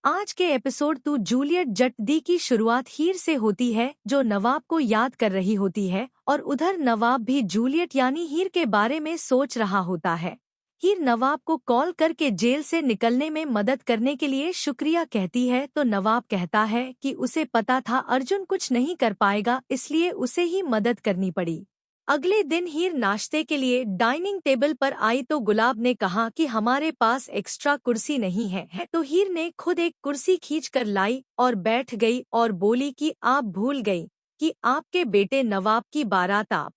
आज के एपिसोड तू जूलियट जट दी की शुरुआत हीर से होती है जो नवाब को याद कर रही होती है और उधर नवाब भी जूलियट यानी हीर के बारे में सोच रहा होता है। हीर नवाब को कॉल करके जेल से निकलने में मदद करने के लिए शुक्रिया कहती है तो नवाब कहता है कि उसे पता था अर्जुन कुछ नहीं कर पाएगा इसलिए उसे ही मदद करनी पड़ी। अगले दिन हीर नाश्ते के लिए डाइनिंग टेबल पर आई तो गुलाब ने कहा कि हमारे पास एक्स्ट्रा कुर्सी नहीं है तो हीर ने खुद एक कुर्सी खींचकर लाई और बैठ गई और बोली कि आप भूल गई कि आपके बेटे नवाब की बारात आप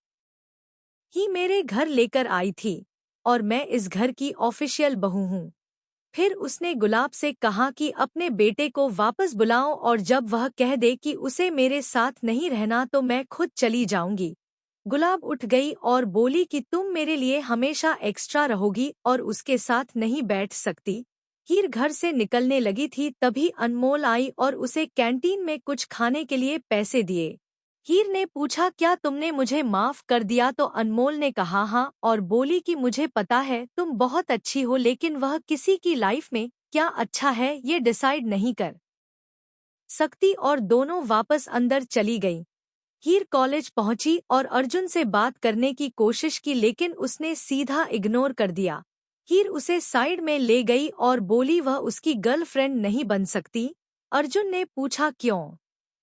ही मेरे घर लेकर आई थी और मैं इस घर की ऑफिशियल बहू हूँ। फिर उसने गुलाब से कहा कि अपने बेटे को वापस बुलाओ और जब वह कह दे कि उसे मेरे साथ नहीं रहना तो मैं खुद चली जाऊंगी। गुलाब उठ गई और बोली कि तुम मेरे लिए हमेशा एक्स्ट्रा रहोगी और उसके साथ नहीं बैठ सकती। हीर घर से निकलने लगी थी तभी अनमोल आई और उसे कैंटीन में कुछ खाने के लिए पैसे दिए। हीर ने पूछा क्या तुमने मुझे माफ कर दिया तो अनमोल ने कहा हाँ और बोली कि मुझे पता है तुम बहुत अच्छी हो लेकिन वह किसी की लाइफ में क्या अच्छा है ये डिसाइड नहीं कर सकती और दोनों वापस अंदर चली गईं। हीर कॉलेज पहुंची और अर्जुन से बात करने की कोशिश की लेकिन उसने सीधा इग्नोर कर दिया। हीर उसे साइड में ले गई और बोली वह उसकी गर्लफ्रेंड नहीं बन सकती। अर्जुन ने पूछा क्यों?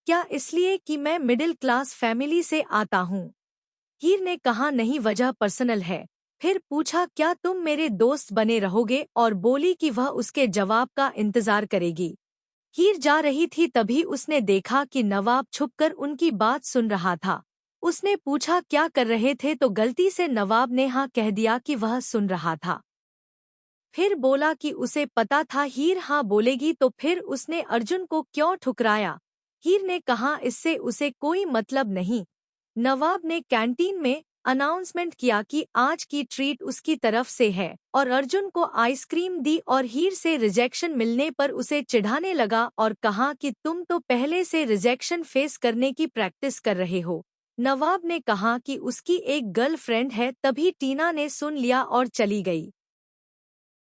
क्या इसलिए कि मैं मिडिल क्लास फैमिली से आता हूँ? हीर ने कहा नहीं वजह पर्सनल है। फिर पूछा क्या तुम मेरे दोस्त बने रहोगे और बोली कि वह उसके जवाब का इंतजार करेगी। हीर जा रही थी तभी उसने देखा कि नवाब छुपकर उनकी बात सुन रहा था। उसने पूछा क्या कर रहे थे तो गलती से नवाब ने हाँ कह दिया कि वह सुन रहा था। फिर बोला कि उसे पता था हीर हाँ बोलेगी तो फिर उसने अर्जुन को क्यों ठुकराया। हीर ने कहा इससे उसे कोई मतलब नहीं। नवाब ने कैंटीन में अनाउंसमेंट किया कि आज की ट्रीट उसकी तरफ से है और अर्जुन को आइसक्रीम दी और हीर से रिजेक्शन मिलने पर उसे चिढ़ाने लगा और कहा कि तुम तो पहले से रिजेक्शन फेस करने की प्रैक्टिस कर रहे हो। नवाब ने कहा कि उसकी एक गर्लफ्रेंड है तभी टीना ने सुन लिया और चली गई।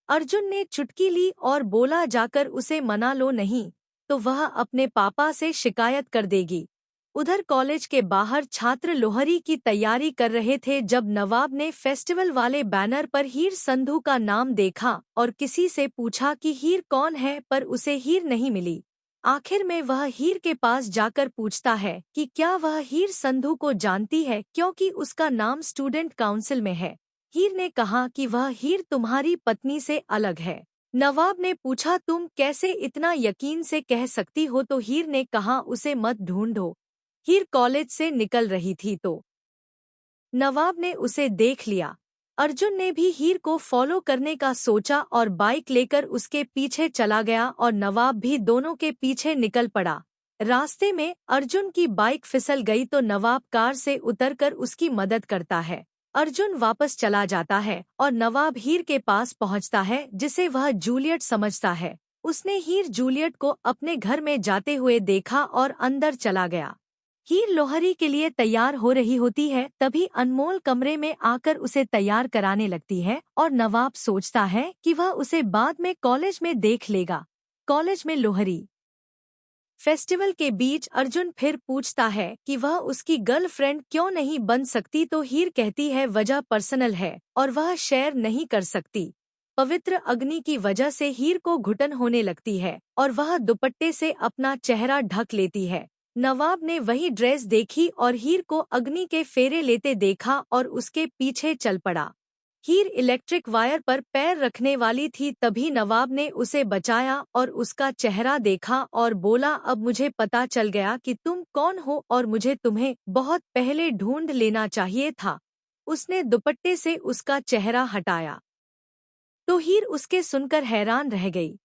अर्जुन ने चुटकी ली और बोला जाकर उसे मना लो नहीं तो वह अपने पापा से शिकायत कर देगी। उधर कॉलेज के बाहर छात्र लोहरी की तैयारी कर रहे थे जब नवाब ने फेस्टिवल वाले बैनर पर हीर संधू का नाम देखा और किसी से पूछा कि हीर कौन है पर उसे हीर नहीं मिली। आखिर में वह हीर के पास जाकर पूछता है कि क्या वह हीर संधू को जानती है क्योंकि उसका नाम स्टूडेंट काउंसिल में है। हीर ने कहा कि वह हीर तुम्हारी पत्नी से अलग है। नवाब ने पूछा तुम कैसे इतना यकीन से कह सकती हो तो हीर ने कहा उसे मत ढूंढो। हीर कॉलेज से निकल रही थी तो नवाब ने उसे देख लिया। अर्जुन ने भी हीर को फॉलो करने का सोचा और बाइक लेकर उसके पीछे चला गया और नवाब भी दोनों के पीछे निकल पड़ा। रास्ते में अर्जुन की बाइक फिसल गई तो नवाब कार से उतरकर उसकी मदद करता है। अर्जुन वापस चला जाता है और नवाब हीर के पास पहुंचता है जिसे वह जूलियट समझता है। उसने हीर जूलियट को अपने घर में जाते हुए देखा और अंदर चला गया। हीर लोहरी के लिए तैयार हो रही होती है तभी अनमोल कमरे में आकर उसे तैयार कराने लगती है और नवाब सोचता है कि वह उसे बाद में कॉलेज में देख लेगा। कॉलेज में लोहरी फेस्टिवल के बीच अर्जुन फिर पूछता है कि वह उसकी गर्लफ्रेंड क्यों नहीं बन सकती तो हीर कहती है वजह पर्सनल है और वह शेयर नहीं कर सकती। पवित्र अग्नि की वजह से हीर को घुटन होने लगती है और वह दुपट्टे से अपना चेहरा ढक लेती है। नवाब ने वही ड्रेस देखी और हीर को अग्नि के फेरे लेते देखा और उसके पीछे चल पड़ा। हीर इलेक्ट्रिक वायर पर पैर रखने वाली थी तभी नवाब ने उसे बचाया और उसका चेहरा देखा और बोला अब मुझे पता चल गया कि तुम कौन हो और मुझे तुम्हें बहुत पहले ढूंढ लेना चाहिए था। उसने दुपट्टे से उसका चेहरा हटाया तो हीर उसके सुनकर हैरान रह गई।